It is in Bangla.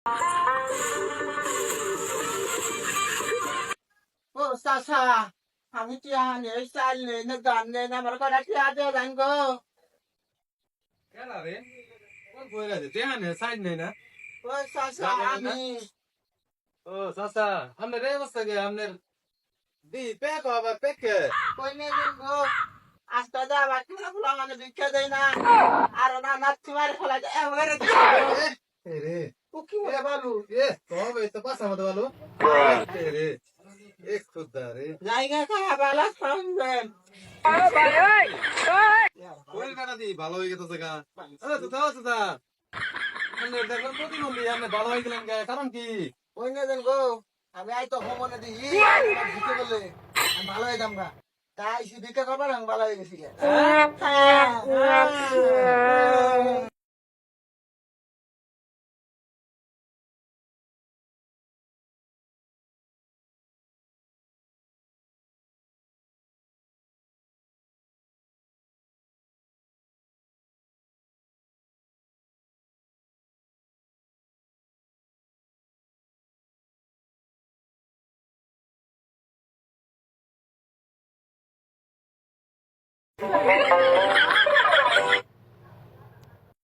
ও চাচা, আমি টিয়া নেই, চাল নেই, না গান নেই, না আমার কটা টিয়া দিয়ে দেন গো। কেডা রে? কোন কইরা দে? টেহা নে, সাইড নেই না? ও চাচা, গান নেই না? আমি ও চাচা, আমনের এই অবস্থা কে? আমনের দি প্যাক আবার প্যাক কে? কই নেই দিন গো। আস্তে দে আবার খেলা ফুলা মানে ভিক্ষা দেয় না। আর না নাচ্ছি মারি ফেলা যায়, এবারে দিছে গো। এ রে, ও কি মনে বালু? তবে তো পাসা মতো ভালো। এ রে, এক খুদা রে। জায়গা খাওয়া বালা খাওয়াবেন। কোন কাটা দি ভালো হয়ে গেছে গা। চাচা, আমনের দেখলাম প্রতিবন্ধী, আমনে ভালো হয়ে গেলেন কে? কারণ কি? কই নেই দিন গো। আমি আই তো ভ্রমণে দিই, আমার ভিক্ষা বলে আমি ভালো হয়ে যাম গা। তাই সে ভিক্ষা করবার আমি ভালো হয়ে গেছি গা।